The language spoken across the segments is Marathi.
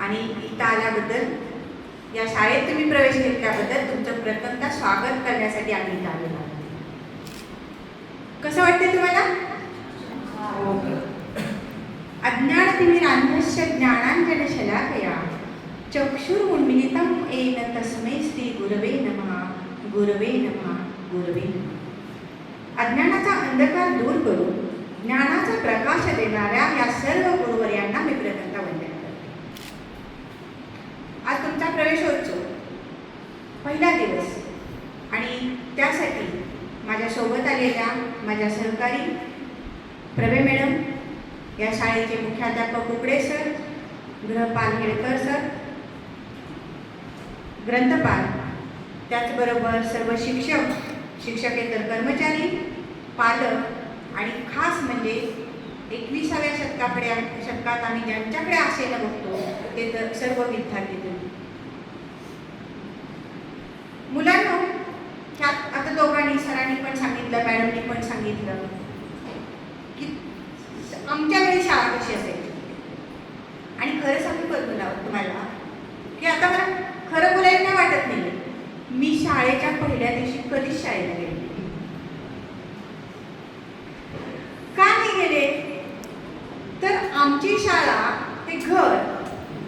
आणि इथं आल्याबद्दल, या शाळेत तुम्ही प्रवेश घेतल्याबद्दल तुमचं प्रथमतः स्वागत करण्यासाठी आम्ही इथं आलेलो आहोत. कसं वाटते तुम्हाला? ओके. अज्ञानतिमिरान्धस्य ज्ञानाञ्जनशलाकया चक्षुरुन्मिलितं येन तस्मै श्री गुरवे नमः, गुरवे नमः, गुरवे नमः. अज्ञानाचा अंधकार दूर करून ज्ञानाचा प्रकाश देणाऱ्या या सर्व गुरुवर्यांना मी प्रथमतः वंदन करते. आज तुमचा प्रवेशोत्सव पहिला दिवस आणि त्यासाठी माझ्या सोबत आलेल्या माझ्या सहकारी प्रभे मॅडम, या शाळेचे मुख्याध्यापक कुकडे सर, गृहपाल हेळकर सर, ग्रंथपाल, त्याचबरोबर सर्व शिक्षक, शिक्षकेतर कर्मचारी, पालक आणि खास म्हणजे 21व्या शतकात आम्ही ज्यांच्याकडे आशेनं बघतो ते तर सर्व विद्यार्थी. मुलांनो, ह्यात आता दोघांनी, सरांनी पण सांगितलं, मॅडमनी पण सांगितलं की आमच्या वेळी शाळा कशी असायची. आणि खरं सांगू तुम्हाला की आता मला खरं बोलायला काय वाटत नाही, मी शाळेच्या पहिल्या दिवशी कधीच शाळेला गेले का नाही गेले, तर आमची शाळा ते घर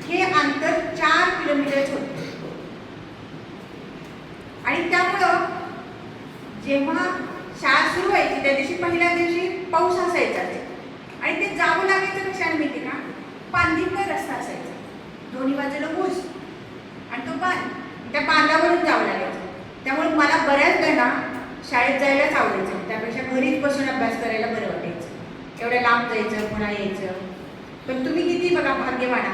हे अंतर 4 किलोमीटरच होते. आणि त्यामुळं जेव्हा शाळा सुरू व्हायची त्या दिवशी, पहिल्या दिवशी पाऊस असायचा आणि ते जावं लागायचं कशाने माहिती का, पांदीकर रस्ता असायचा, दोन्ही बाजूला ऊस आणि तो बांध, त्या बांधावरून जावं लागायचं. त्यामुळे मला बऱ्याचदा ना शाळेत जायलाच आवडायचं, त्यापेक्षा घरीच बसून अभ्यास करायला बरं वाटायचं. एवढ्या लांब जायचं, पुन्हा यायचं. पण तुम्ही किती बघा भाग्यवान